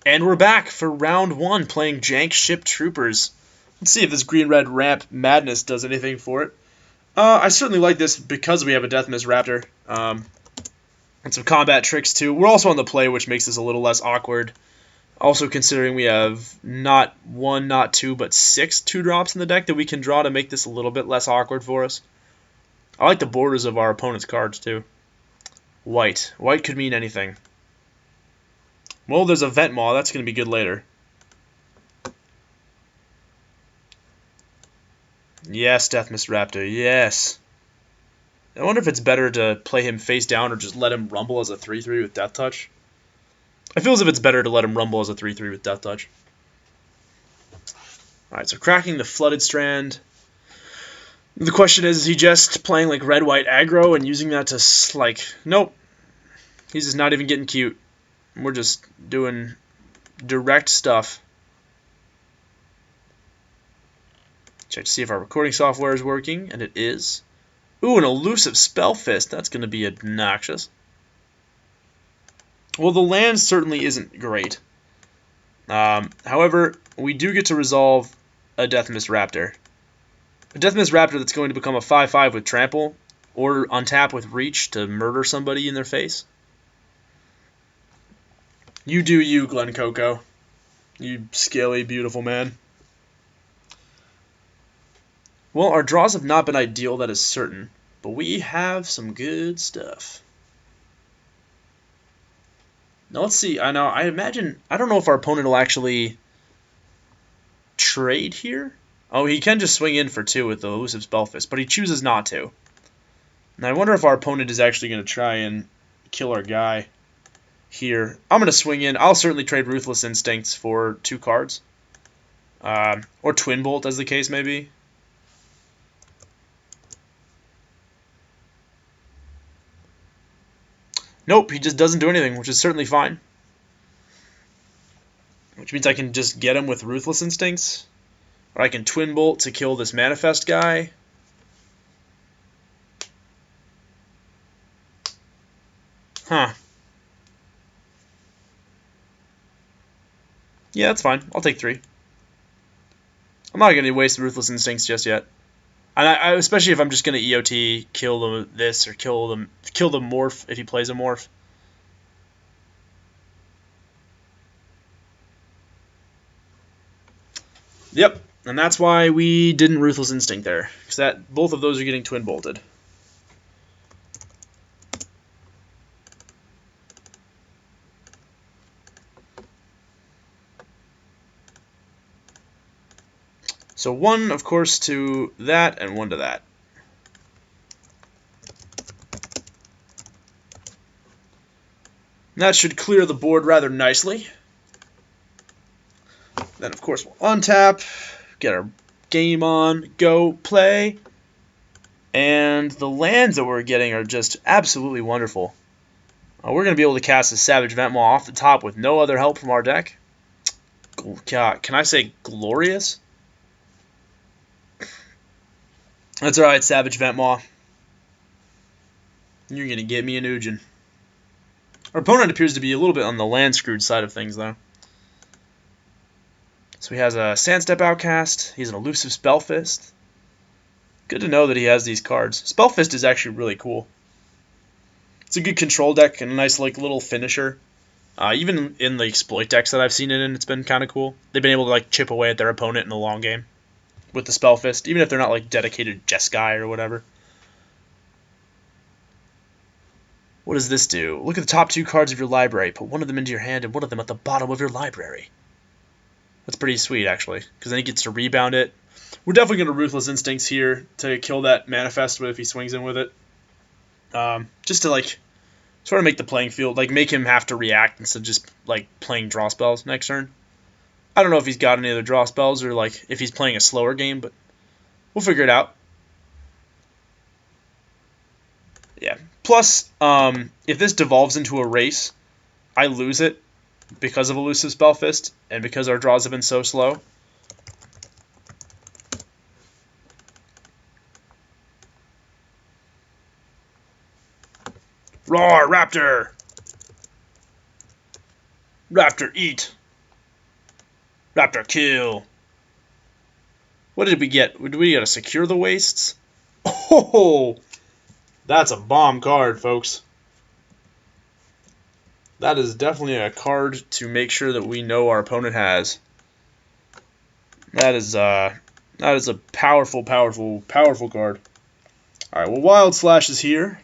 And we're back for round one playing Jank Ship Troopers. Let's see if this green-red ramp madness does anything for it. I certainly like this because we have a Deathmiss Raptor. And some combat tricks too. We're also on the play, which makes this a little less awkward. Also considering we have not one, not two, but 6 2-drops in the deck that we can draw to make this a little bit less awkward for us. I like the borders of our opponent's cards too. White. White could mean anything. Well, there's a Vent Maw. That's going to be good later. Yes, Deathmiss Raptor. Yes. I wonder if it's better to play him face down or just let him rumble as a 3/3 with Death Touch. I feel as if it's better to let him rumble as a 3/3 with Death Touch. Alright, so cracking the Flooded Strand. The question is he just playing like red-white aggro and using that to, like, nope. He's just not even getting cute. We're just doing direct stuff. Check to see if our recording software is working, and it is. Ooh, an elusive Spell Fist. That's going to be obnoxious. Well, the land certainly isn't great. However, we do get to resolve a Deathmiss Raptor. A Deathmiss Raptor that's going to become a 5/5 with Trample, or untap with Reach to murder somebody in their face. You do you, Glen Coco. You scaly, beautiful man. Well, our draws have not been ideal, that is certain. But we have some good stuff. Now let's see. I don't know if our opponent will actually trade here. Oh, he can just swing in for 2 with the elusive Spellfist, but he chooses not to. And I wonder if our opponent is actually going to try and kill our guy here. I'm going to swing in. I'll certainly trade Ruthless Instincts for 2 cards. Or Twin Bolt, as the case may be. Nope, he just doesn't do anything, which is certainly fine. Which means I can just get him with Ruthless Instincts. Or I can Twin Bolt to kill this Manifest guy. Huh. Yeah, that's fine. I'll take 3. I'm not going to waste Ruthless Instincts just yet. And I especially if I'm just going to EOT, kill this, or kill the Morph if he plays a Morph. Yep, and that's why we didn't Ruthless Instinct there, because both of those are getting Twin Bolted. So 1, of course, to that, and 1 to that. That should clear the board rather nicely. Then, of course, we'll untap, get our game on, go, play. And the lands that we're getting are just absolutely wonderful. We're going to be able to cast a Savage Vent Maw off the top with no other help from our deck. Can I say glorious? That's alright, Savage Vent Maw. You're going to get me an Ujin. Our opponent appears to be a little bit on the land screwed side of things, though. So he has a Sandstep Outcast. He has an elusive Spellfist. Good to know that he has these cards. Spellfist is actually really cool. It's a good control deck and a nice little finisher. Even in the exploit decks that I've seen it in, it's been kind of cool. They've been able to chip away at their opponent in the long game with the Spellfist, even if they're not dedicated Jeskai or whatever. What does this do? Look at the top 2 cards of your library. Put one of them into your hand and one of them at the bottom of your library. That's pretty sweet, actually, because then he gets to rebound it. We're definitely going to Ruthless Instincts here to kill that Manifest if he swings in with it. Just to, sort of make the playing field, make him have to react instead of just, playing draw spells next turn. I don't know if he's got any other draw spells or, if he's playing a slower game, but we'll figure it out. Yeah. Plus, if this devolves into a race, I lose it because of Elusive Spellfist and because our draws have been so slow. Roar, Raptor! Raptor, eat! Raptor kill. What did we get? Did we get to secure the wastes? Oh, that's a bomb card, folks. That is definitely a card to make sure that we know our opponent has. That is a powerful, powerful, powerful card. Alright, well, Wild Slash is here.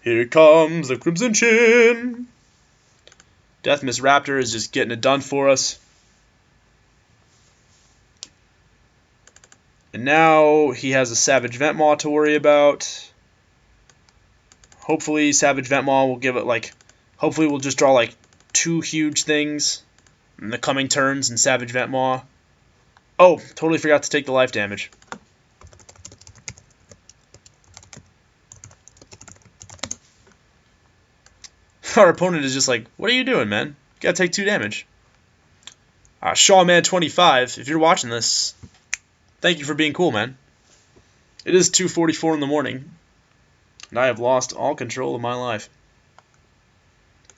Here comes the Crimson Chin. Deathmiss Raptor is just getting it done for us. And now he has a Savage Ventmaw to worry about. Hopefully Savage Ventmaw will give it like... Hopefully we'll just draw like 2 huge things in the coming turns in Savage Ventmaw. Oh, totally forgot to take the life damage. Our opponent is just like, what are you doing, man? You gotta take 2 damage. Shawman25, if you're watching this, thank you for being cool, man. It is 2:44 in the morning, and I have lost all control of my life.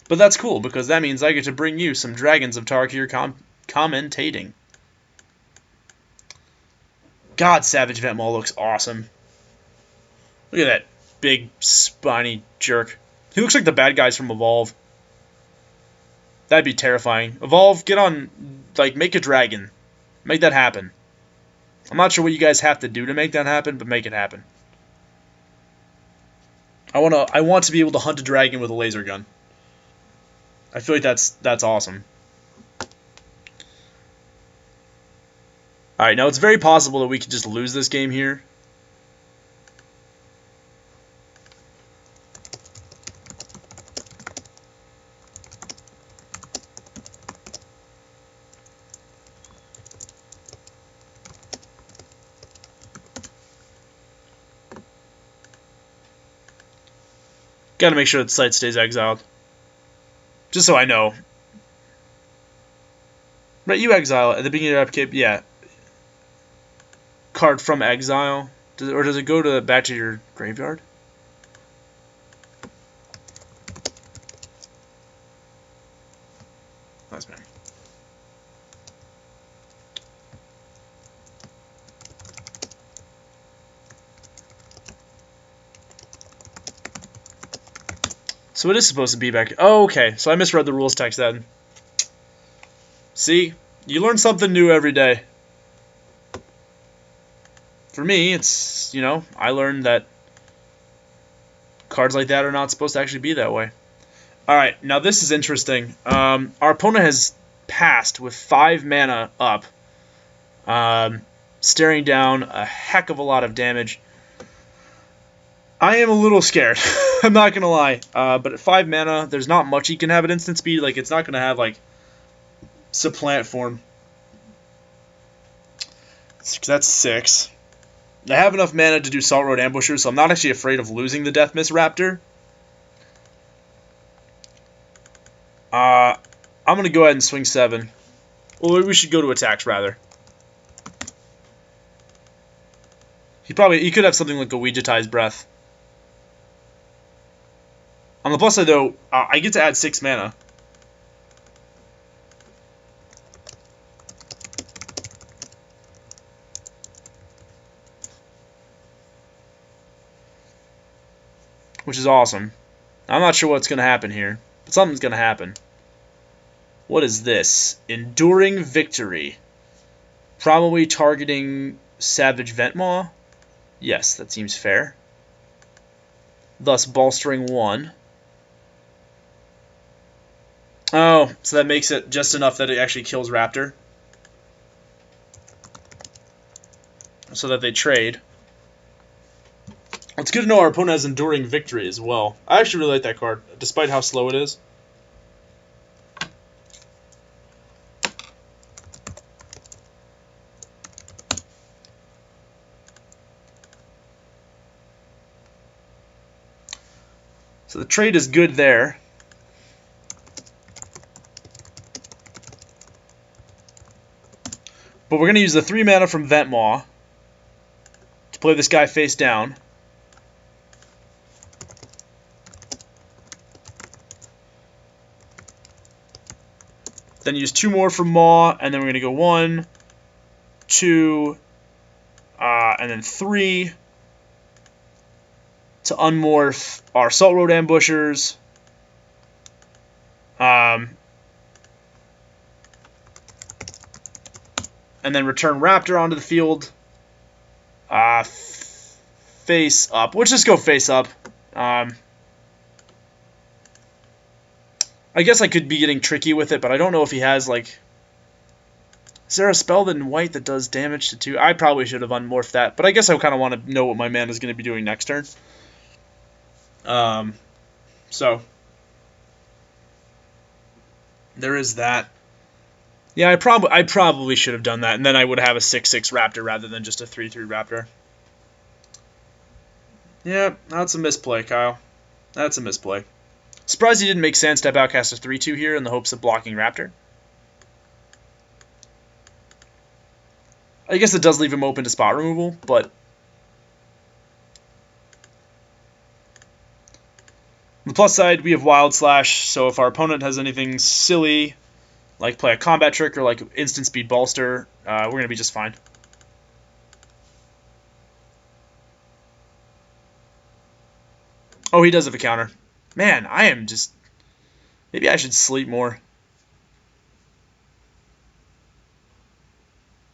But that's cool, because that means I get to bring you some Dragons of Tarkir commentating. God, Savage Ventmaw looks awesome. Look at that big, spiny jerk. He looks like the bad guys from Evolve. That'd be terrifying. Evolve, get on, like, make a dragon. Make that happen. I'm not sure what you guys have to do to make that happen, but make it happen. I want to be able to hunt a dragon with a laser gun. I feel like that's awesome. Alright, now it's very possible that we could just lose this game here. Gotta make sure that site stays exiled. Just so I know. Right, you exile at the beginning of the yeah. Card from exile. Does it go to back to your graveyard? Nice, man. So it is supposed to be back... Oh, okay. So I misread the rules text then. See? You learn something new every day. For me, it's, you know, I learned that cards like that are not supposed to actually be that way. Alright, now this is interesting. Our opponent has passed with 5 mana up. Staring down a heck of a lot of damage. I am a little scared. I'm not going to lie. But at 5 mana, there's not much he can have at instant speed. Like, it's not going to have, like, supplant form. That's 6. I have enough mana to do Salt Road Ambusher, so I'm not actually afraid of losing the Deathmiss Raptor. I'm going to go ahead and swing 7. Well, we should go to attacks, rather. He could have something like a Ouija-Tized Breath. On the plus side, though, I get to add 6 mana. Which is awesome. I'm not sure what's going to happen here, but something's going to happen. What is this? Enduring Victory. Probably targeting Savage Ventmaw? Yes, that seems fair. Thus bolstering 1. Oh, so that makes it just enough that it actually kills Raptor. So that they trade. It's good to know our opponent has Enduring Victory as well. I actually really like that card, despite how slow it is. So the trade is good there. But we're going to use the 3 mana from Ventmaw to play this guy face down. Then use 2 more for Maw, and then we're going to go 1, 2, and then 3 to unmorph our Salt Road Ambushers. And then return Raptor onto the field. Face up. Let's just go face up. I guess I could be getting tricky with it, but I don't know if he has, like... Is there a spell in white that does damage to 2? I probably should have unmorphed that, but I guess I kind of want to know what my mana is going to be doing next turn. So... There is that. Yeah, I probably should have done that, and then I would have a 6/6 Raptor rather than just a 3/3 Raptor. Yeah, that's a misplay, Kyle. That's a misplay. Surprised he didn't make Sandstep Outcast a 3/2 here in the hopes of blocking Raptor. I guess it does leave him open to spot removal, but... On the plus side, we have Wild Slash, so if our opponent has anything silly, like play a combat trick or like instant speed bolster, we're going to be just fine. Oh, he does have a counter. Man, I am just... Maybe I should sleep more.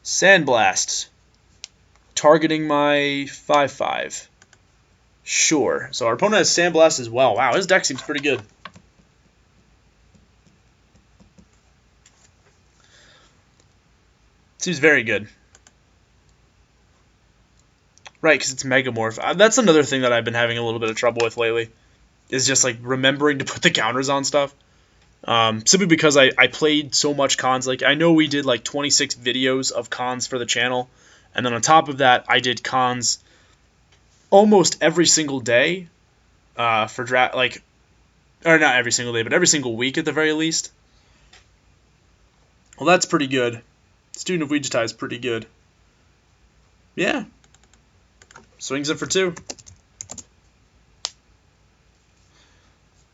Sandblast. Targeting my 5/5. Sure. So our opponent has Sandblast as well. Wow, his deck seems pretty good. Seems very good. Right, because it's Megamorph. That's another thing that I've been having a little bit of trouble with lately. Is just like remembering to put the counters on stuff. Simply because I played so much cons. Like I know we did like 26 videos of cons for the channel. And then on top of that, I did cons almost every single day for draft, like, or not every single day, but every single week at the very least. Well, that's pretty good. Student of Ouija is pretty good. Yeah. Swings it for 2.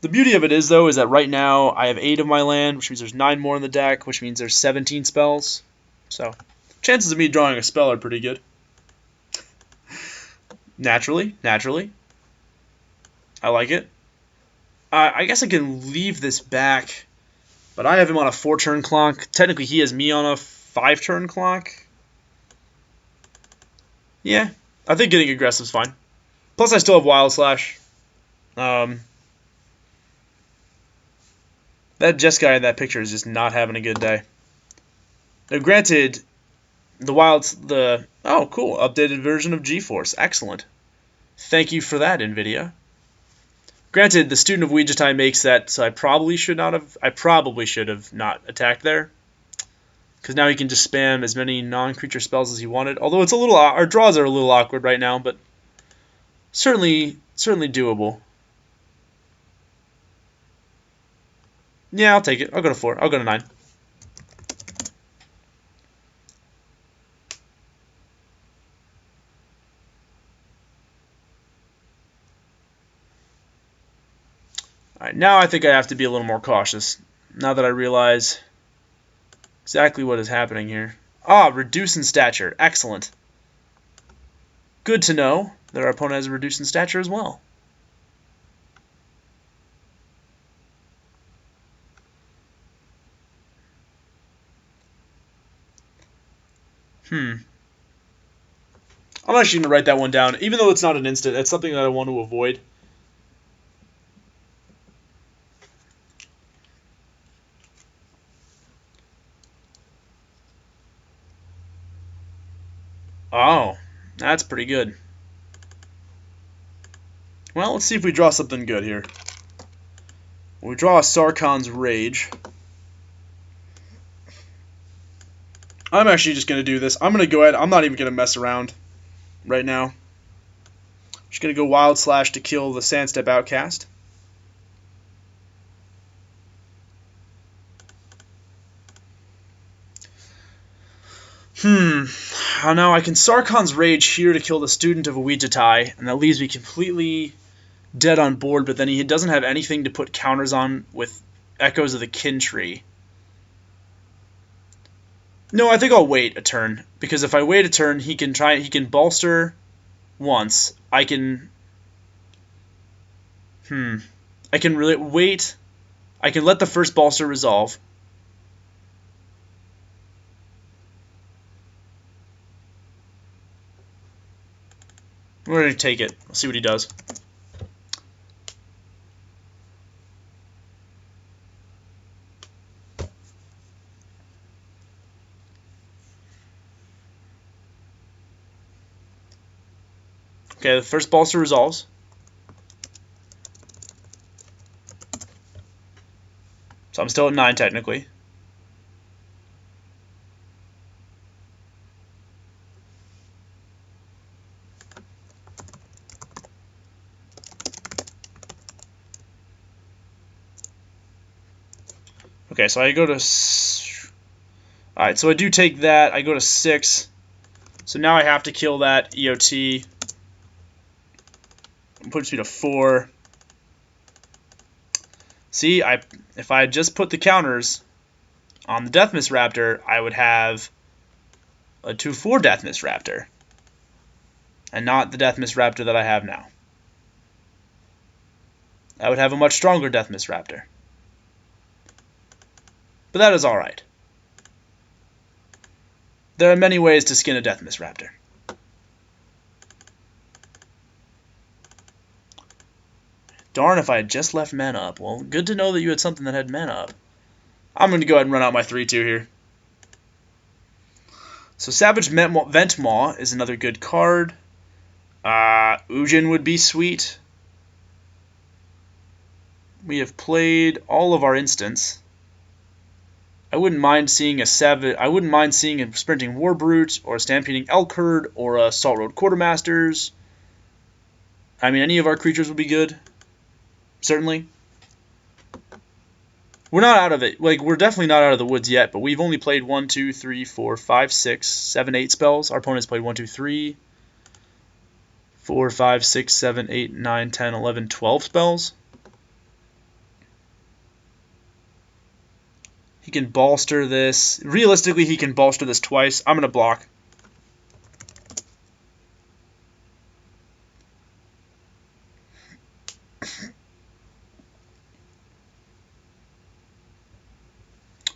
The beauty of it is, though, is that right now I have 8 of my land, which means there's 9 more in the deck, which means there's 17 spells. So, chances of me drawing a spell are pretty good. Naturally. I like it. I guess I can leave this back, but I have him on a 4-turn clock. Technically, he has me on a 5-turn clock. Yeah, I think getting aggressive is fine. Plus, I still have Wild Slash. That Jess guy in that picture is just not having a good day. Now, granted, oh, cool, updated version of GeForce. Excellent. Thank you for that, NVIDIA. Granted, the Student of Ouija makes that, so I probably should have not attacked there. Because now he can just spam as many non-creature spells as he wanted. Although it's a little, our draws are a little awkward right now, but certainly doable. Yeah, I'll take it. I'll go to 4. I'll go to 9. Alright, now I think I have to be a little more cautious. Now that I realize exactly what is happening here. Ah, reduce in stature. Excellent. Good to know that our opponent has a reduce in stature as well. I'm actually going to write that one down. Even though it's not an instant, it's something that I want to avoid. Oh, that's pretty good. Well, let's see if we draw something good here. We draw a Sarkhan's Rage. I'm actually just going to do this. I'm going to go ahead. I'm not even going to mess around right now. Just going to go Wild Slash to kill the Sandstep Outcast. Now I can Sarkhan's Rage here to kill the Student of Ouija, and that leaves me completely dead on board, but then he doesn't have anything to put counters on with Echoes of the Kin Tree. No, I think I'll wait a turn, because if I wait a turn, he can bolster once. I can really wait. I can let the first bolster resolve. We're going to take it. Let's see what he does. Okay, the first bolster resolves. So I'm still at 9 technically. Okay, so I go to... Alright, so I do take that. I go to 6. So now I have to kill that EOT. Puts me to 4. See, if I had just put the counters on the Deathmiss Raptor, I would have a 2/4 Deathmiss Raptor. And not the Deathmiss Raptor that I have now. I would have a much stronger Deathmiss Raptor. But that is alright. There are many ways to skin a Deathmiss Raptor. Darn if I had just left mana up. Well, good to know that you had something that had mana up. I'm going to go ahead and run out my 3/2 here. So Savage Ventmaw is another good card. Ujin would be sweet. We have played all of our instants. I wouldn't mind seeing a Sprinting Warbrute or a Stampeding Elkherd or a Salt Road Quartermasters. I mean, any of our creatures would be good. Certainly. We're not out of it. Like, we're definitely not out of the woods yet, but we've only played 1, 2, 3, 4, 5, 6, 7, 8 spells. Our opponent's played 1, 2, 3, 4, 5, 6, 7, 8, 9, 10, 11, 12 spells. He can bolster this. Realistically, he can bolster this twice. I'm going to block.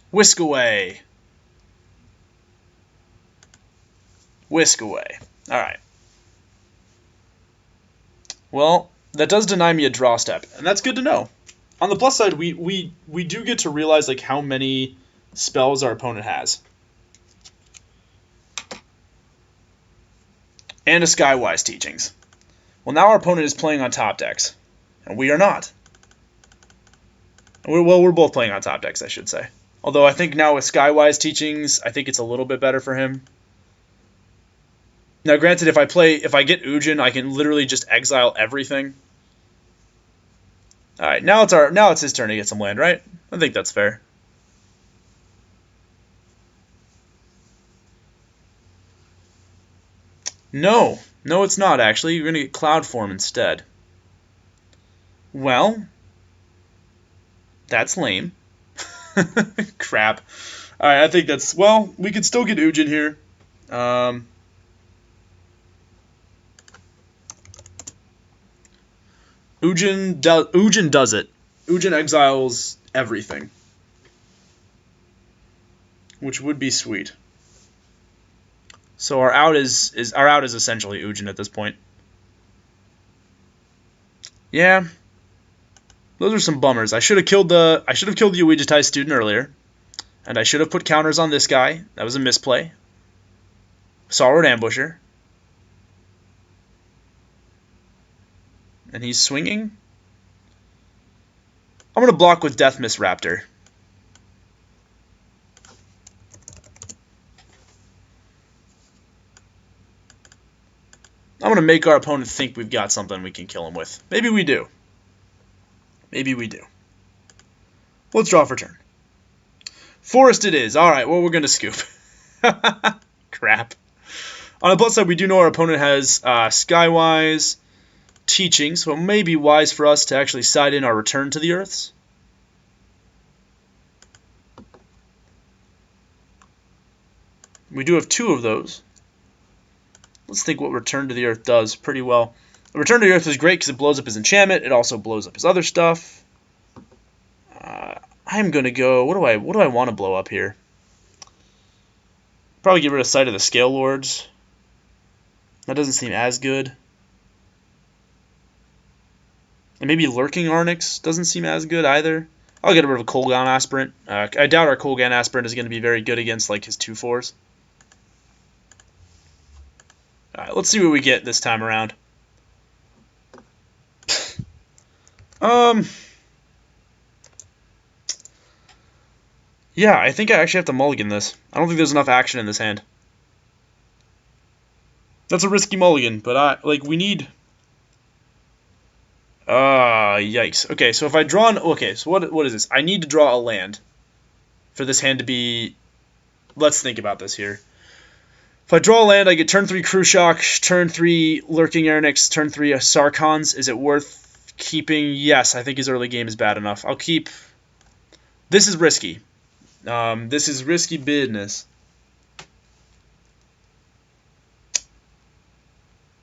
Whisk away. Whisk away. Alright. Well, that does deny me a draw step, and that's good to know. On the plus side, we do get to realize like how many spells our opponent has. And a Skywise Teachings. Well, now our opponent is playing on top decks, and we are not. Well, we're both playing on top decks, I should say. Although I think now with Skywise Teachings, I think it's a little bit better for him. Now, granted, if I get Ujin, I can literally just exile everything. All right, now it's his turn to get some land, right? I think that's fair. No, it's not actually. You're gonna get Cloud Form instead. Well, that's lame. Crap. All right, I think that's we could still get Ujin here. Ujin does it. Ujin exiles everything, which would be sweet. So our out is essentially Ujin at this point. Yeah, those are some bummers. I should have killed the Ouija student earlier, and I should have put counters on this guy. That was a misplay. Sorrowed Ambusher. And he's swinging. I'm going to block with Deathmiss Raptor. I'm going to make our opponent think we've got something we can kill him with. Maybe we do. Maybe we do. Let's draw for turn. Forest it is. Alright, well, we're going to scoop. Crap. On the plus side, we do know our opponent has Skywise Teaching, so it may be wise for us to actually side in our Return to the Earths. We do have 2 of those. Let's think what Return to the Earth does pretty well. Return to the Earth is great because it blows up his enchantment. It also blows up his other stuff. I'm gonna go. What do I want to blow up here? Probably get rid of Sight of the Scale Lords. That doesn't seem as good. And maybe Lurking Arnix doesn't seem as good either. I'll get rid of a Kolgan Aspirant. I doubt our Kolgan Aspirant is going to be very good against like his 2/4s. Alright, let's see what we get this time around. Yeah, I think I actually have to mulligan this. I don't think there's enough action in this hand. That's a risky mulligan, but we need... yikes. Okay, so if I draw an... Okay, so what is this? I need to draw a land for this hand to be... Let's think about this here. If I draw a land, I get turn 3 Krushock, turn 3 Lurking Arnix, turn 3 Sarkons. Is it worth keeping? Yes, I think his early game is bad enough. I'll keep... This is risky. This is risky business.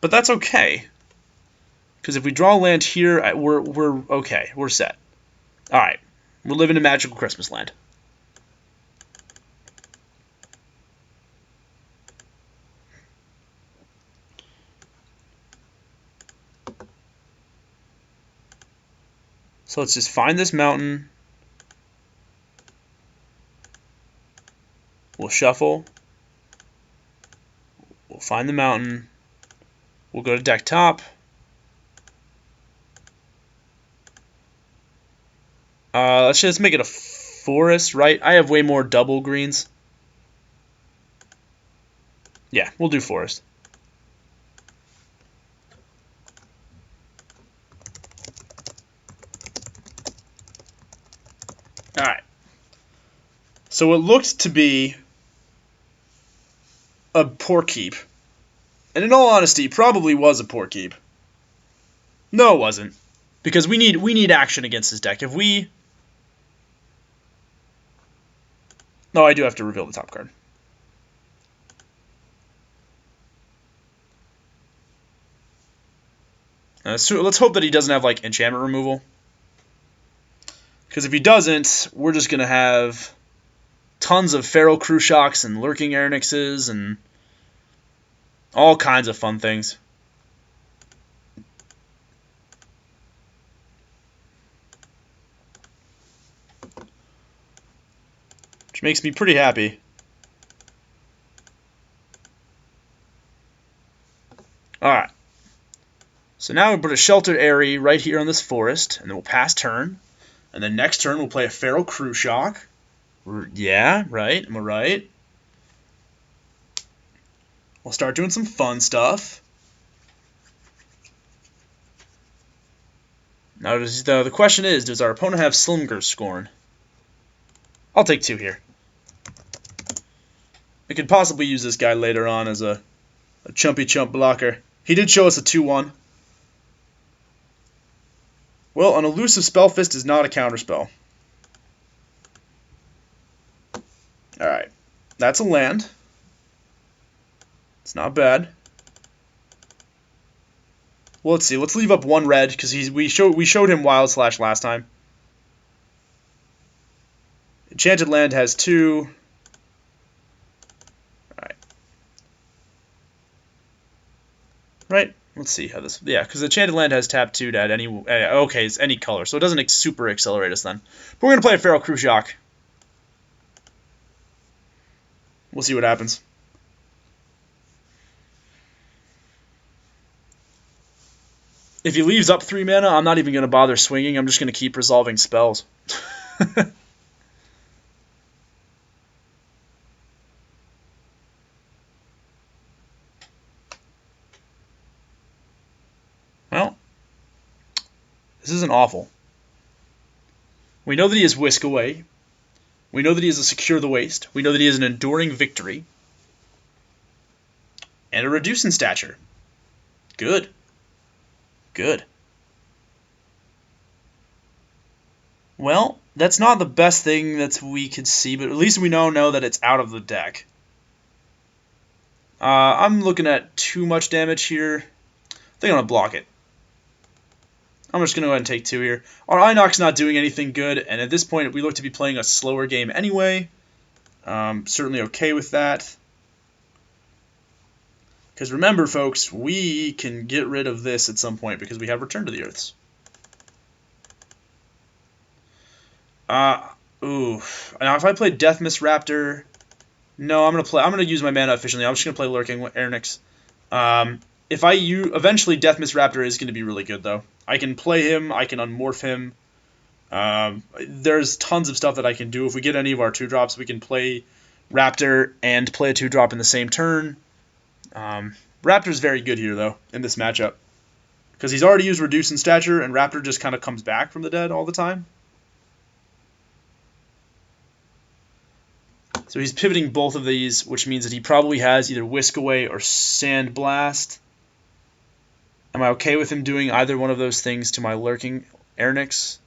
But that's okay. Because if we draw land here, we're okay. We're set. Alright. We're living in magical Christmas land. So let's just find this mountain. We'll shuffle. We'll find the mountain. We'll go to deck top. Let's just make it a forest, right? I have way more double greens. Yeah, we'll do forest. Alright. So it looked to be a poor keep. And in all honesty, probably was a poor keep. No, it wasn't. Because we need action against this deck. If we... No, I do have to reveal the top card. So let's hope that he doesn't have, like, enchantment removal. Because if he doesn't, we're just going to have tons of Feral Krushocks and Lurking Arnixes and all kinds of fun things. Which makes me pretty happy. Alright. So now we'll put a Sheltered Eyrie right here on this forest, and then we'll pass turn. And then next turn we'll play a Feral Krushock. Yeah, right, am I right? We'll start doing some fun stuff. Now the question is, does our opponent have Slimger Scorn? I'll take 2 here. I could possibly use this guy later on as a chumpy chump blocker. He did show us a 2/1. Well, an Elusive Spellfist is not a counterspell. Alright. That's a land. It's not bad. Well, let's see. Let's leave up 1 red, because we showed him Wild Slash last time. Enchanted Land has 2. Alright. Right? Let's see how this... Yeah, because Enchanted Land has tap 2 to add any... Okay, it's any color, so it doesn't super accelerate us then. But we're going to play a Feral Krushock. We'll see what happens. If he leaves up 3 mana, I'm not even going to bother swinging. I'm just going to keep resolving spells. Well, this isn't awful. We know that he has Whisk Away. We know that he has a Secure the Waste. We know that he has an Enduring Victory. And a Reduce in Stature. Good. Good. Well, that's not the best thing that we could see, but at least we know that it's out of the deck. I'm looking at too much damage here. I think I'm going to block it. I'm just going to go ahead and take 2 here. Our Inox not doing anything good, and at this point we look to be playing a slower game anyway. Certainly okay with that. Because remember, folks, we can get rid of this at some point because we have Return to the Earths. Ooh. Now, if I play Death Mist Raptor, no, I'm gonna use my mana efficiently. I'm just gonna play Lurking Airnix. If I eventually Death Mist Raptor is gonna be really good though. I can play him. I can unmorph him. There's tons of stuff that I can do. If we get any of our 2-drops, we can play Raptor and play a 2-drop in the same turn. Raptor's very good here, though, in this matchup. Because he's already used Reduce in Stature, and Raptor just kind of comes back from the dead all the time. So he's pivoting both of these, which means that he probably has either Whisk Away or Sand Blast. Am I okay with him doing either one of those things to my Lurking Airnix?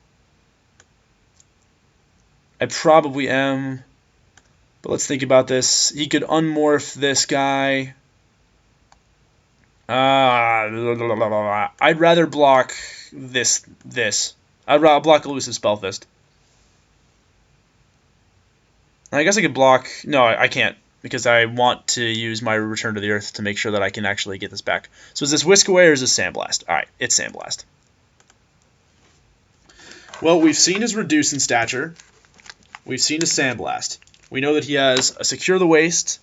I probably am. But let's think about this. He could unmorph this guy. I'd rather block this. I'd rather block Elusive Spellfist. I guess I could block... No, I can't, because I want to use my Return to the Earth to make sure that I can actually get this back. So is this Whisk Away or is this Sandblast? Alright, it's Sandblast. Well, we've seen his Reduce in Stature. We've seen his Sandblast. We know that he has a Secure the Waste,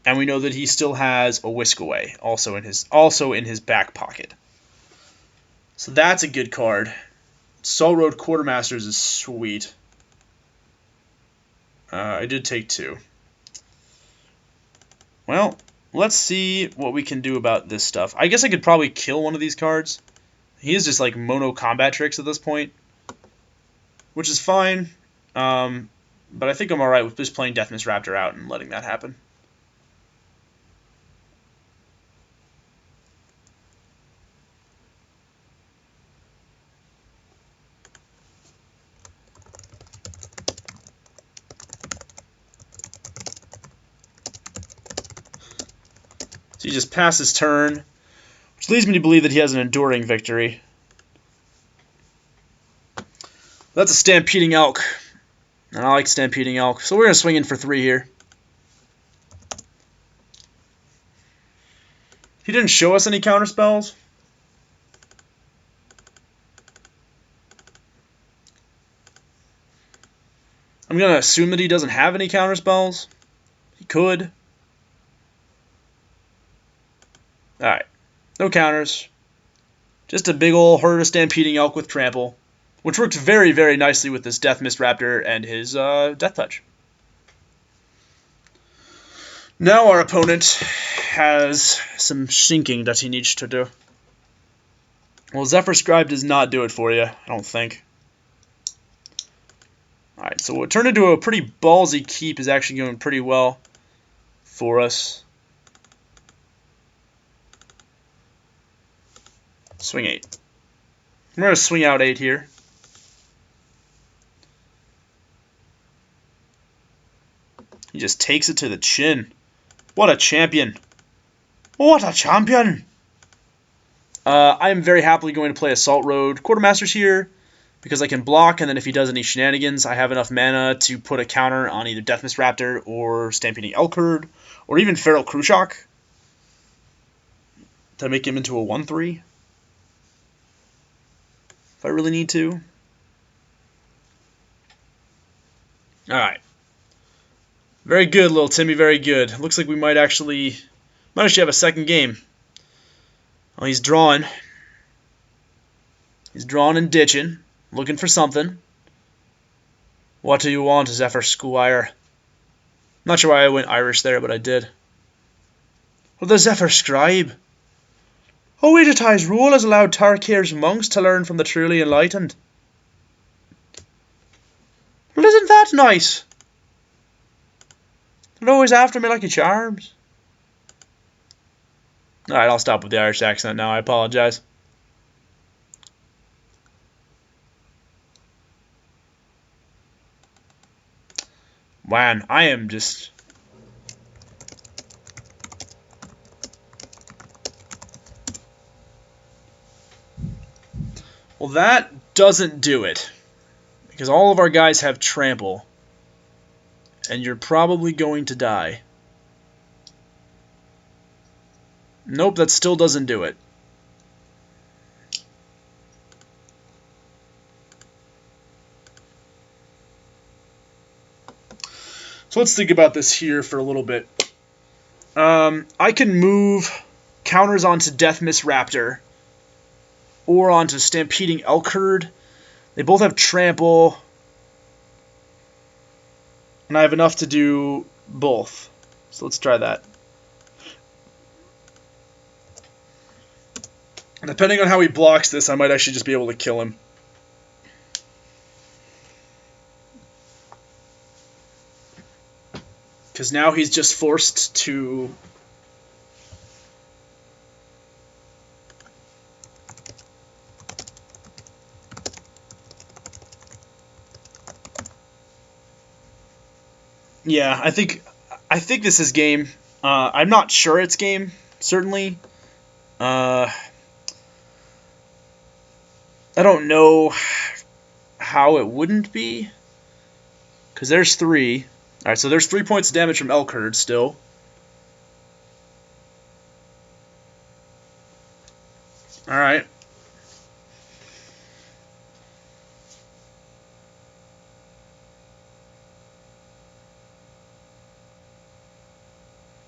and we know that he still has a Whisk Away, also in his back pocket. So that's a good card. Salt Road Quartermasters is sweet. I did take 2. Well, let's see what we can do about this stuff. I guess I could probably kill one of these cards. He is just like mono combat tricks at this point, which is fine. But I think I'm alright with just playing Death Mist Raptor out and letting that happen. So he just passes turn, which leads me to believe that he has an enduring victory. That's a Stampeding Elk. And I like Stampeding Elk. So we're going to swing in for 3 here. He didn't show us any counterspells. I'm going to assume that he doesn't have any counterspells. He could. Alright. No counters. Just a big ol' herd of Stampeding Elk with Trample, which works very, very nicely with this Death Mist Raptor and his Death Touch. Now our opponent has some sinking that he needs to do. Well, Zephyr Scribe does not do it for you, I don't think. Alright, so what turned into a pretty ballsy keep is actually going pretty well for us. Swing 8. I'm going to swing out 8 here. He just takes it to the chin. What a champion. What a champion. I am very happily going to play Assault Road Quartermasters here because I can block, and then if he does any shenanigans, I have enough mana to put a counter on either Death Mist Raptor or Stampeding Elk Herd or even Feral Krushok to make him into a 1/3 if I really need to. Alright. Very good, little Timmy, very good. Looks like we might actually have a second game. Well, he's drawing. He's drawing and ditching, looking for something. What do you want, Zephyr Squire? Not sure why I went Irish there, but I did. Well, the Zephyr Scribe. Oediti's rule has allowed Tarkir's monks to learn from the truly enlightened. Well, isn't that nice? They're always after me like a charms. Alright, I'll stop with the Irish accent now. I apologize. Man, I am just... Well, that doesn't do it. Because all of our guys have trample. And you're probably going to die. Nope, that still doesn't do it. So let's think about this here for a little bit. I can move counters onto Death Miss Raptor or onto Stampeding Elk Herd. They both have trample, and I have enough to do both. So let's try that. Depending on how he blocks this, I might actually just be able to kill him. Because now he's just forced to... Yeah, I think this is game. I'm not sure it's game, certainly. I don't know how it wouldn't be. Because there's 3. Alright, so there's 3 points of damage from Elk Herd still. Alright.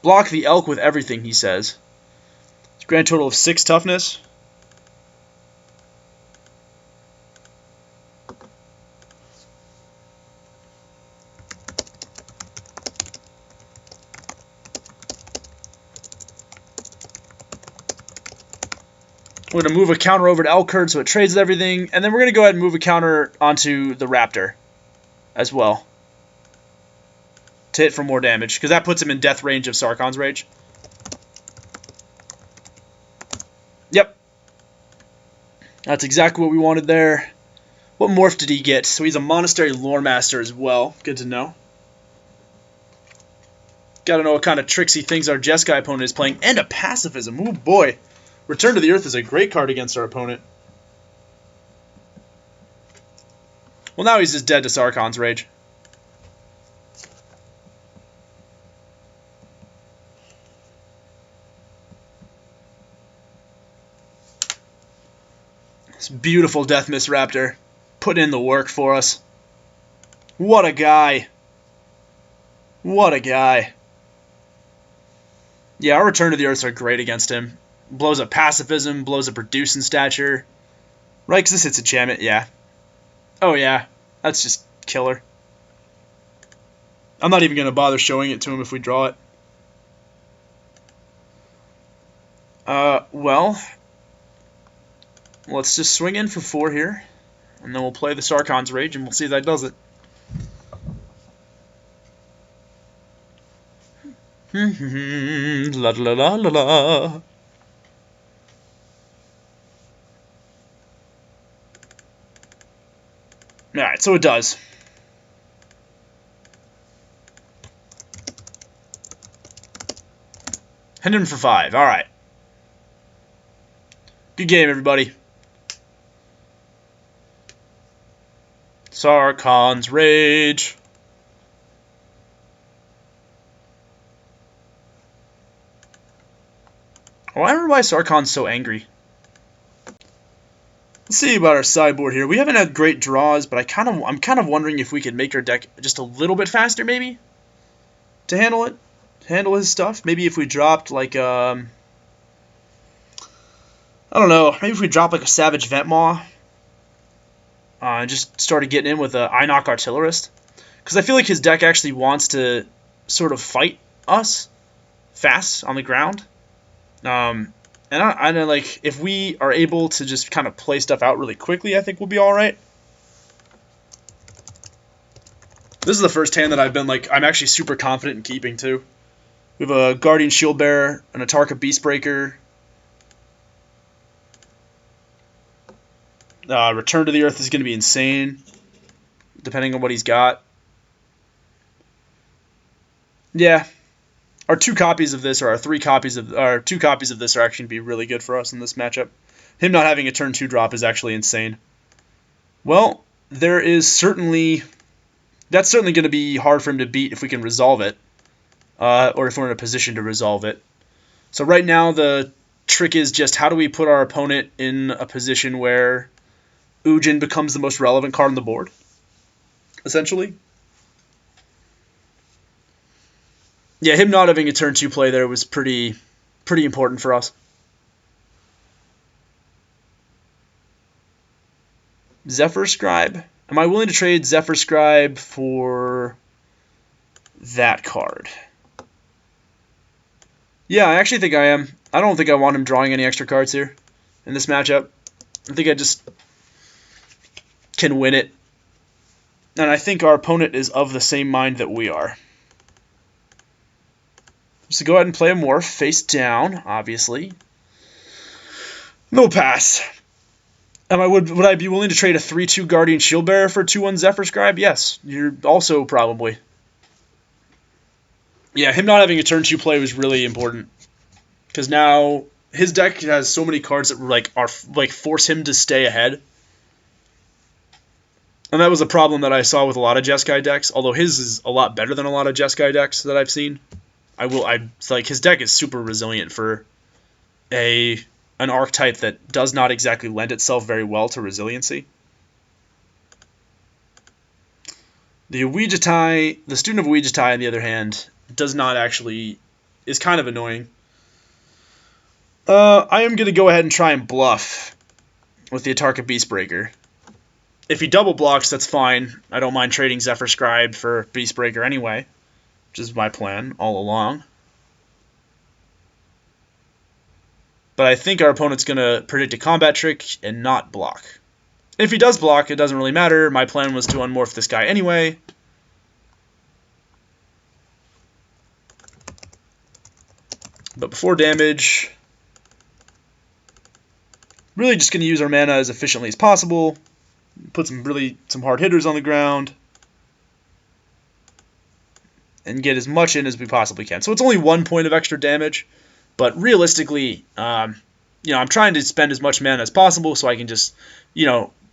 Block the elk with everything, he says. It's a grand total of 6 toughness. We're going to move a counter over to Elk Herd so it trades with everything. And then we're going to go ahead and move a counter onto the Raptor as well. To hit for more damage. Because that puts him in death range of Sarkhan's Rage. Yep. That's exactly what we wanted there. What morph did he get? So he's a Monastery Lore Master as well. Good to know. Gotta know what kind of tricksy things our Jeskai opponent is playing. And a Pacifism. Oh boy. Return to the Earth is a great card against our opponent. Well, now he's just dead to Sarkhan's Rage. This beautiful Death Miss Raptor. Putting in the work for us. What a guy. What a guy. Yeah, our Return to the Earths are great against him. Blows up Pacifism, blows up Reduce in Stature. Right, because this hits enchantment, yeah. Oh yeah, that's just killer. I'm not even going to bother showing it to him if we draw it. Well, let's just swing in for 4 here. And then we'll play the Sarkhan's Rage and we'll see if that does it. La la la la la. Alright, so it does. Hit him for 5. Alright. Good game, everybody. Sarkhan's Rage. Oh, I wonder why Sarkhan's so angry. Let's see about our sideboard here. We haven't had great draws, but I'm kind of wondering if we could make our deck just a little bit faster, maybe, to handle it, to handle his stuff. Maybe if we dropped like I don't know. Maybe if we dropped like a Savage Ventmaw, and just started getting in with a Inoc Artillerist, because I feel like his deck actually wants to sort of fight us fast on the ground. And I know, like, if we are able to just kind of play stuff out really quickly, I think we'll be alright. This is the first hand that I've been, like, I'm actually super confident in keeping, too. We have a Guardian Shieldbearer, an Tarkir Beastbreaker. Return to the Earth is going to be insane, depending on what he's got. Yeah. Our 2 copies of this, or our 2 copies of this, are actually going to be really good for us in this matchup. Him not having a turn 2 drop is actually insane. Well, that's certainly going to be hard for him to beat if we can resolve it, or if we're in a position to resolve it. So right now the trick is just how do we put our opponent in a position where Ujin becomes the most relevant card on the board, essentially. Yeah, him not having a turn 2 play there was pretty important for us. Zephyr Scribe. Am I willing to trade Zephyr Scribe for that card? Yeah, I actually think I am. I don't think I want him drawing any extra cards here in this matchup. I think I just can win it. And I think our opponent is of the same mind that we are. So go ahead and play a Morph face down, obviously. No pass. Would I be willing to trade a 3-2 Guardian Shieldbearer for a 2-1 Zephyr Scribe? Yes. You're also probably. Yeah, him not having a turn 2 play was really important. Because now his deck has so many cards that force him to stay ahead. And that was a problem that I saw with a lot of Jeskai decks, although his is a lot better than a lot of Jeskai decks that I've seen. His deck is super resilient for an archetype that does not exactly lend itself very well to resiliency. The student of Ouijatai, on the other hand, is kind of annoying. I am going to go ahead and try and bluff with the Tarkir Beastbreaker. If he double blocks, that's fine. I don't mind trading Zephyr Scribe for Beastbreaker anyway, which is my plan all along. But I think our opponent's going to predict a combat trick and not block. If he does block, it doesn't really matter. My plan was to unmorph this guy anyway. But before damage, really just going to use our mana as efficiently as possible. Put some hard hitters on the ground. And get as much in as we possibly can. So it's only 1 point of extra damage. But realistically, I'm trying to spend as much mana as possible so I can just,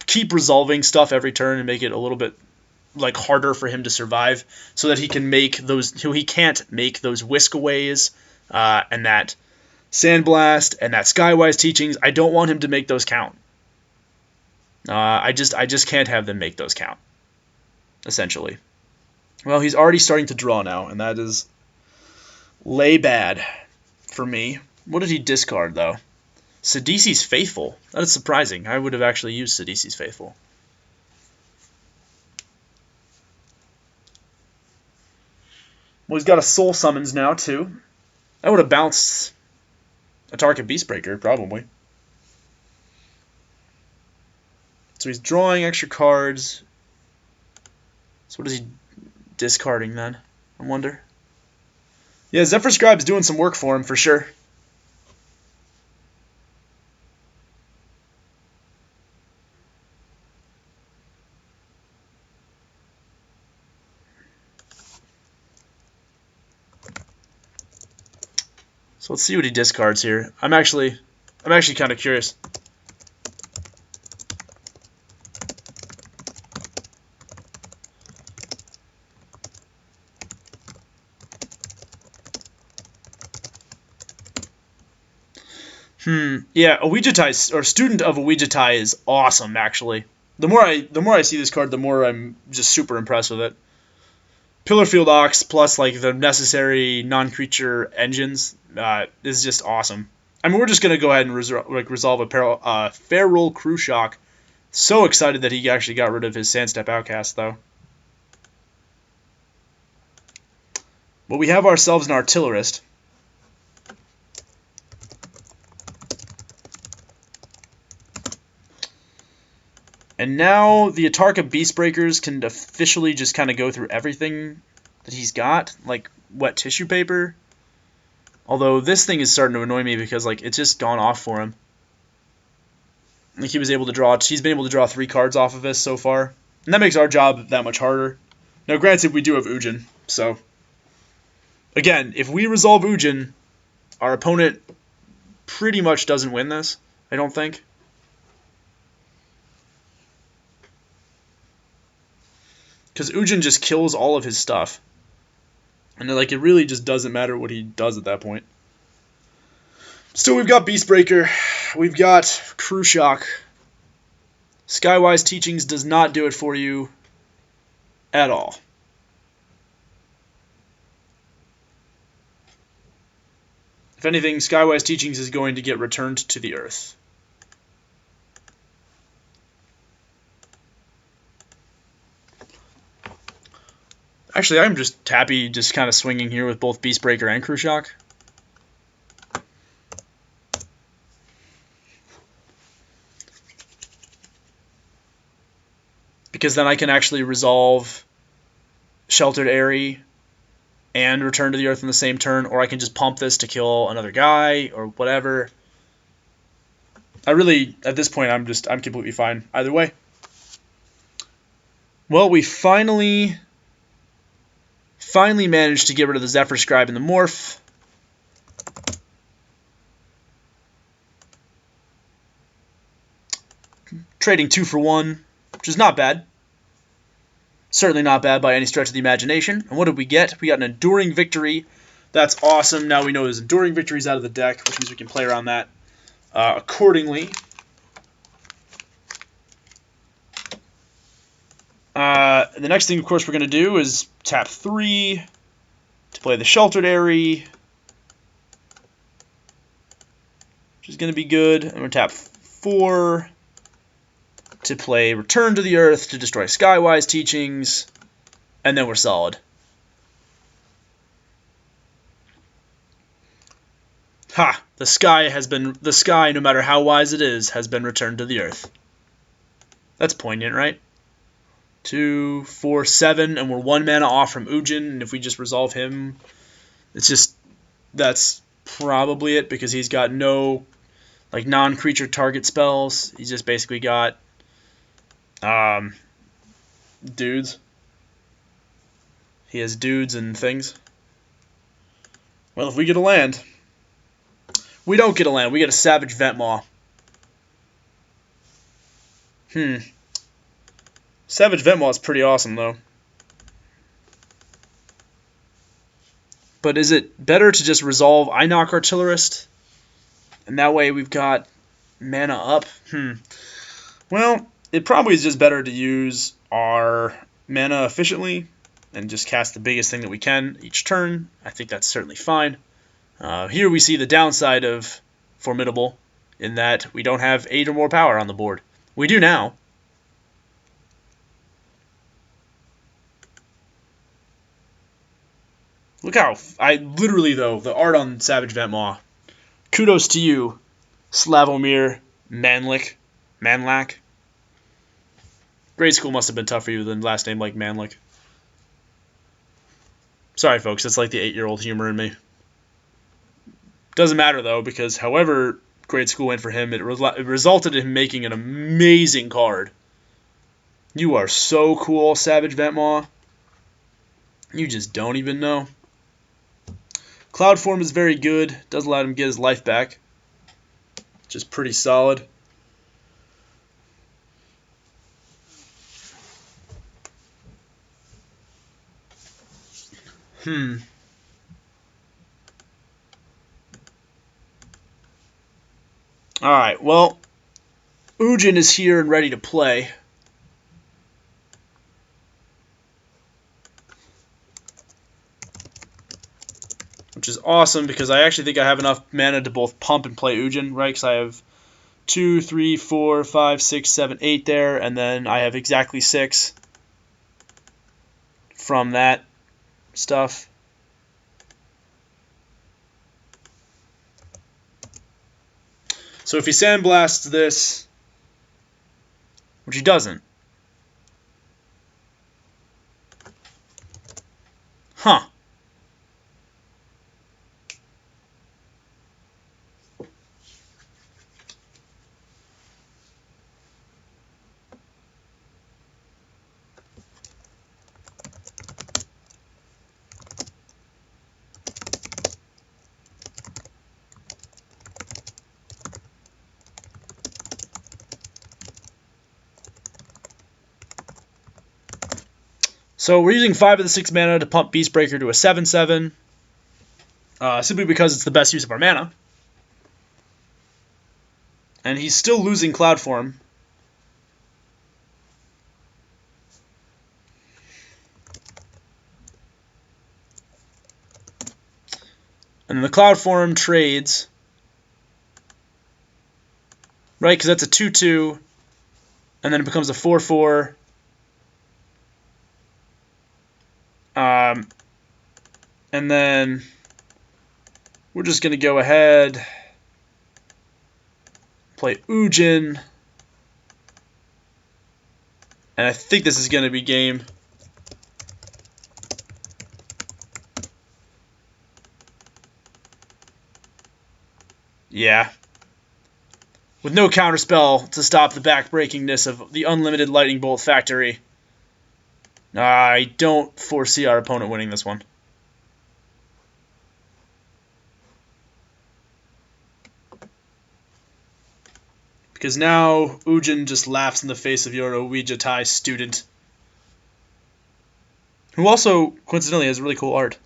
keep resolving stuff every turn and make it a little bit harder for him to survive, so that he can't make those Whiskaways and that Sandblast and that Skywise Teachings. I don't want him to make those count. I just can't have them make those count, essentially. Well, he's already starting to draw now, and that is lay bad for me. What did he discard, though? Sidisi's Faithful. That is surprising. I would have actually used Sidisi's Faithful. Well, he's got a Soul Summons now, too. I would have bounced a Tarkir Beastbreaker, probably. So he's drawing extra cards. So what is he discarding, then? I wonder. Yeah, Zephyr Scribe's doing some work for him, for sure. So let's see what he discards here. I'm actually kind of curious. Yeah, Ouijatai, or Student of Ouijatai, is awesome, actually. The more I see this card, the more I'm just super impressed with it. Pillarfield Ox plus the necessary non-creature engines is just awesome. I mean, we're just gonna go ahead and resolve a Feral Crew Shock. So excited that he actually got rid of his Sandstep Outcast, though. But we have ourselves an Artillerist. And now the Tarkir Beastbreakers can officially just kind of go through everything that he's got, like wet tissue paper. Although this thing is starting to annoy me because it's just gone off for him. He's been able to draw 3 cards off of this so far. And that makes our job that much harder. Now granted, we do have Ujin, so again, if we resolve Ujin, our opponent pretty much doesn't win this, I don't think. Because Ujin just kills all of his stuff. And like it really just doesn't matter what he does at that point. Still, we've got Beastbreaker. We've got Crew Shock. Skywise Teachings does not do it for you at all. If anything, Skywise Teachings is going to get returned to the Earth. Actually, I'm just happy just kind of swinging here with both Beastbreaker and Crew Shock. Because then I can actually resolve Sheltered Area and return to the Earth in the same turn, or I can just pump this to kill another guy or whatever. I really, at this point, I'm completely fine either way. Well, we finally managed to get rid of the Zephyr Scribe and the Morph. Trading 2 for 1, which is not bad. Certainly not bad by any stretch of the imagination. And what did we get? We got an Enduring Victory. That's awesome. Now we know there's Enduring Victories out of the deck, which means we can play around that accordingly. The next thing, of course, we're going to do is tap 3 to play the Sheltered Area, which is going to be good. I'm going to tap 4 to play Return to the Earth to destroy Skywise Teachings, and then we're solid. Ha! The sky, no matter how wise it is, has been returned to the Earth. That's poignant, right? 2, 4, 7, and we're 1 mana off from Ujin, and if we just resolve him, that's probably it, because he's got no like non-creature target spells. He's just basically got dudes. He has dudes and things. Well, if we get a land, we don't get a land. We get a Savage Ventmaw. Savage Ventmaw is pretty awesome, though. But is it better to just resolve Einok Artillerist? And that way we've got mana up? Well, it probably is just better to use our mana efficiently and just cast the biggest thing that we can each turn. I think that's certainly fine. Here we see the downside of Formidable, in that we don't have 8 or more power on the board. We do now. Look how, though, the art on Savage Ventmaw. Kudos to you, Slavomir Manlak. Grade school must have been tough for you than last name like Manlik. Sorry, folks, that's like the 8-year-old humor in me. Doesn't matter, though, because however grade school went for him, it resulted in him making an amazing card. You are so cool, Savage Ventmaw. You just don't even know. Cloud Form is very good. Does allow him to get his life back, which is pretty solid. Alright, well, Ujin is here and ready to play. Which is awesome, because I actually think I have enough mana to both pump and play Ujin, right? Because I have 2, 3, 4, 5, 6, 7, 8 there, and then I have exactly 6 from that stuff. So if he sandblasts this, which he doesn't. Huh. So we're using 5 of the 6 mana to pump Beastbreaker to a 7/7, simply because it's the best use of our mana. And he's still losing Cloud Form. And then the Cloud Form trades, right? Because that's a 2/2, and then it becomes a 4/4. And then we're just going to go ahead, play Ujin, and I think this is going to be game. Yeah. With no counterspell to stop the backbreakingness of the unlimited Lightning Bolt Factory, I don't foresee our opponent winning this one. Because now Ujin just laughs in the face of your Ouija Tai student, who also, coincidentally, has really cool art.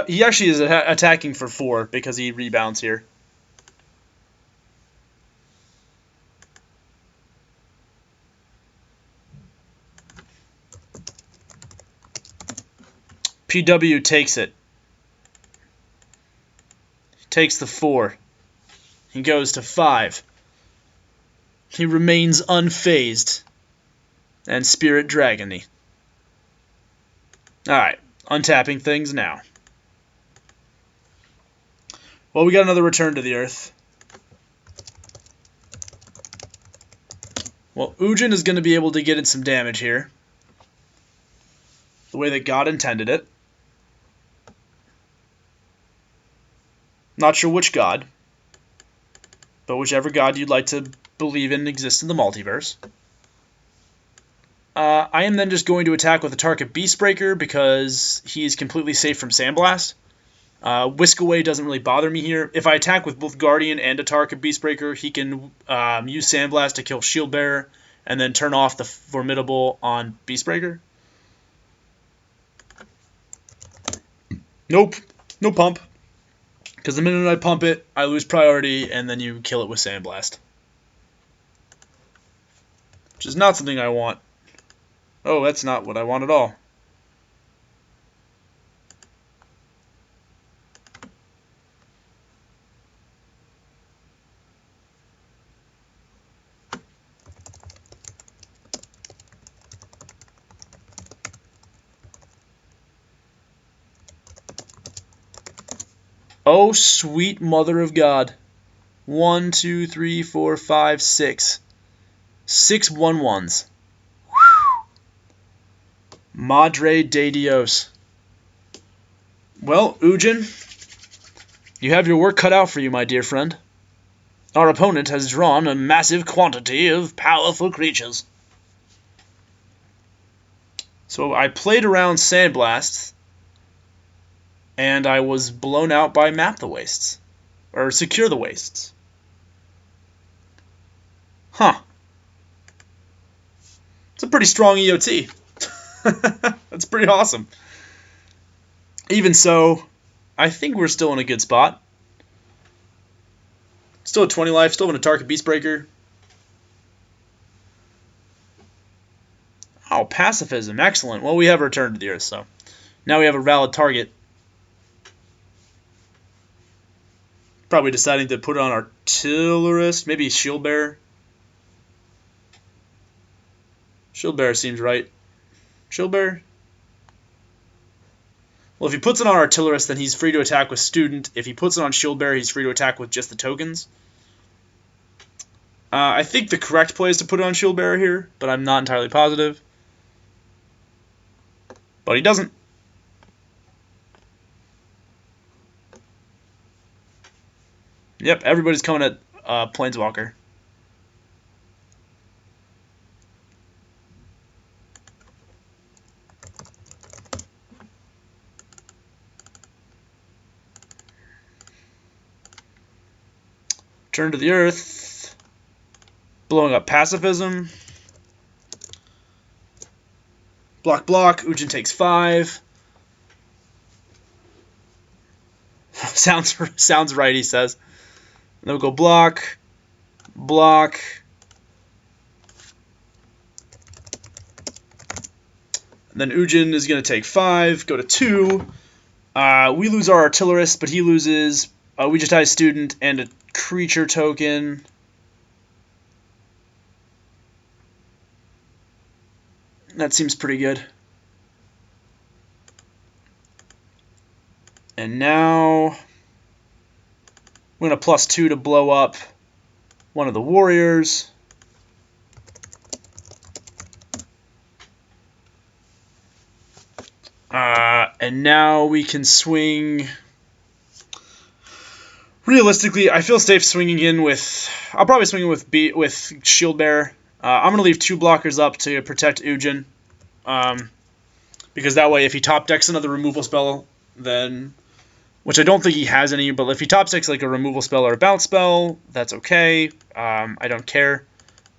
He actually is attacking for 4 because he rebounds here. PW takes it. He takes the 4. He goes to 5. He remains unfazed and Spirit Dragon-y. Alright, untapping things now. Well, we got another Return to the Earth. Well, Ujin is going to be able to get in some damage here, the way that God intended it. Not sure which God, but whichever God you'd like to believe in exists in the multiverse. I am then just going to attack with a Tarkir Beastbreaker because he's completely safe from Sandblast. Whisk Away doesn't really bother me here. If I attack with both Guardian and a Tarkir Beastbreaker, he can use Sandblast to kill Shield Bearer and then turn off the Formidable on Beastbreaker. Nope, no pump. Because the minute I pump it, I lose priority, and then you kill it with Sandblast. Which is not something I want. Oh, that's not what I want at all. Oh, sweet mother of God. 1, 2, 3, 4, 5, 6. 6 1/1s. Madre de Dios. Well, Ujin, you have your work cut out for you, my dear friend. Our opponent has drawn a massive quantity of powerful creatures. So I played around Sandblast, and I was blown out by Map the Wastes. Or Secure the Wastes. Huh. It's a pretty strong EOT. That's pretty awesome. Even so, I think we're still in a good spot. Still at 20 life, still in a Tarkir Beastbreaker. Oh, pacifism, excellent. Well, we have returned to the Earth, so now we have a valid target. Probably deciding to put on Artillerist, maybe Shield Bearer. Shield Bearer seems right. Shield Bearer? Well, if he puts it on Artillerist, then he's free to attack with Student. If he puts it on Shield Bearer, he's free to attack with just the tokens. I think the correct play is to put it on Shield Bearer here, but I'm not entirely positive. But he doesn't. Yep, everybody's coming at Planeswalker. Turn to the earth. Blowing up pacifism. Block, block. Ujin takes 5. Sounds right, he says. Then we'll go block, block. And then Ujin is going to take 5, go to 2. We lose our artillerist, but he loses a Ouija student and a creature token. That seems pretty good. And now we're going to +2 to blow up one of the warriors. And now we can swing. Realistically, I feel safe swinging in with. I'll probably swing in with Shield Bearer. I'm gonna leave 2 blockers up to protect Ujin, because that way, if he top decks another removal spell, then, which I don't think he has any, but if he top decks like a removal spell or a bounce spell, that's okay. I don't care.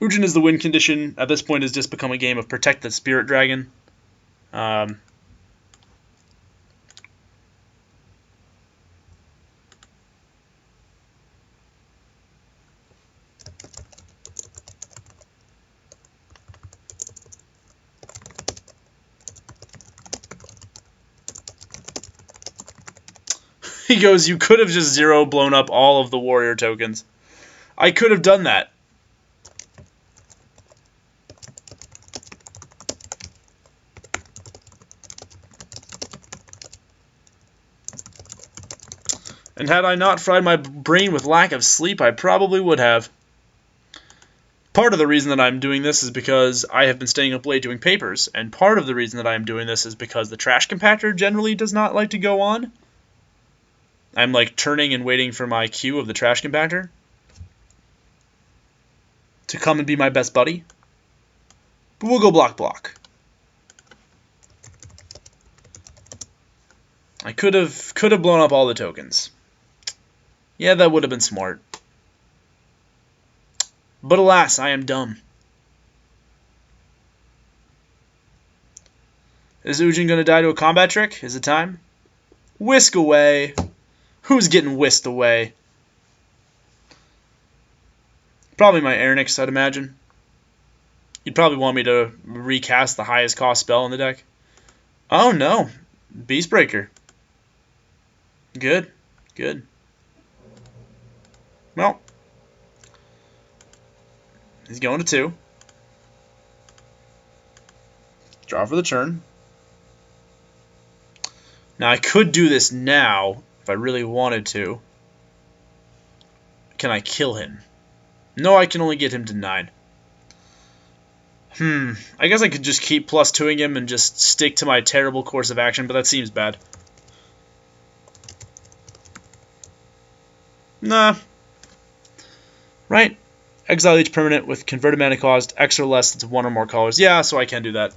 Ujin is the win condition. At this point, has just become a game of protect the Spirit Dragon. He goes, you could have just blown up all of the warrior tokens. I could have done that. And had I not fried my brain with lack of sleep, I probably would have. Part of the reason that I'm doing this is because I have been staying up late doing papers, and part of the reason that I'm doing this is because the trash compactor generally does not like to go on. I'm like turning and waiting for my cue of the trash compactor to come and be my best buddy. But we'll go block, block. I could have blown up all the tokens. Yeah, that would have been smart. But alas, I am dumb. Is Ujin going to die to a combat trick? Is it time? Whisk away. Who's getting whisked away? Probably my Ernix, I'd imagine. You'd probably want me to recast the highest cost spell in the deck. Oh no. Beastbreaker. Good. Good. Well. He's going to 2. Draw for the turn. Now I could do this now if I really wanted to. Can I kill him? No, I can only get him to 9. I guess I could just keep +2ing him and just stick to my terrible course of action, but that seems bad. Nah. Right? Exile each permanent with converted mana cost X or less to 1 or more colors. Yeah, so I can do that.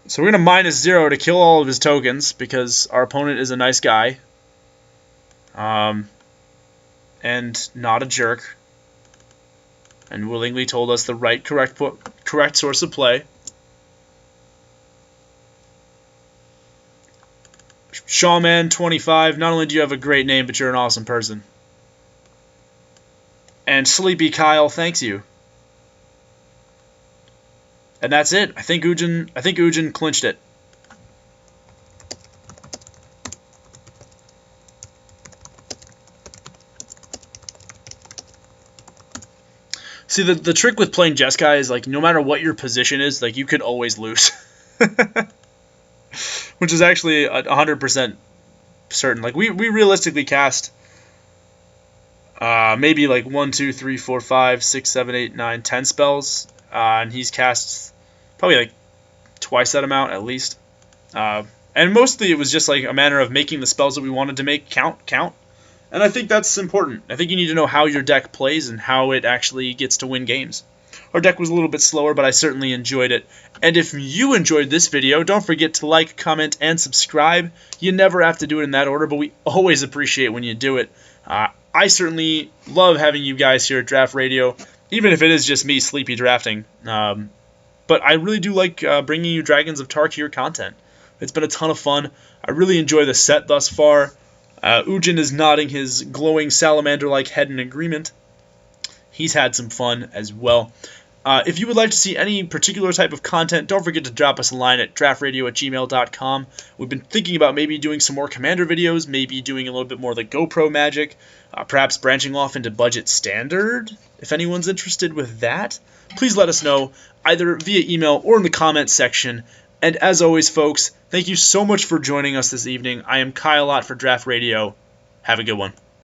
So we're going to -0 to kill all of his tokens because our opponent is a nice guy. And not a jerk. And willingly told us the correct source of play. Shawman25, not only do you have a great name, but you're an awesome person. And Sleepy Kyle thanks you. And that's it. I think Ujin clinched it. See, the trick with playing Jeskai is, like, no matter what your position is, like, you could always lose. Which is actually 100% certain. Like, we realistically cast maybe, like, 1, 2, 3, 4, 5, 6, 7, 8, 9, 10 spells. And he's cast probably, like, twice that amount at least. And mostly it was just, like, a matter of making the spells that we wanted to make count. And I think that's important. I think you need to know how your deck plays and how it actually gets to win games. Our deck was a little bit slower, but I certainly enjoyed it. And if you enjoyed this video, don't forget to like, comment, and subscribe. You never have to do it in that order, but we always appreciate when you do it. I certainly love having you guys here at Draft Radio, even if it is just me sleepy drafting. But I really do like bringing you Dragons of Tarkir content. It's been a ton of fun. I really enjoy the set thus far. Ujin is nodding his glowing salamander-like head in agreement. He's had some fun as well. If you would like to see any particular type of content, don't forget to drop us a line at draftradio@gmail.com. We've been thinking about maybe doing some more Commander videos, maybe doing a little bit more of the GoPro magic, perhaps branching off into Budget Standard. If anyone's interested with that, please let us know, either via email or in the comments section. And as always, folks, thank you so much for joining us this evening. I am Kyle Ott for Draft Radio. Have a good one.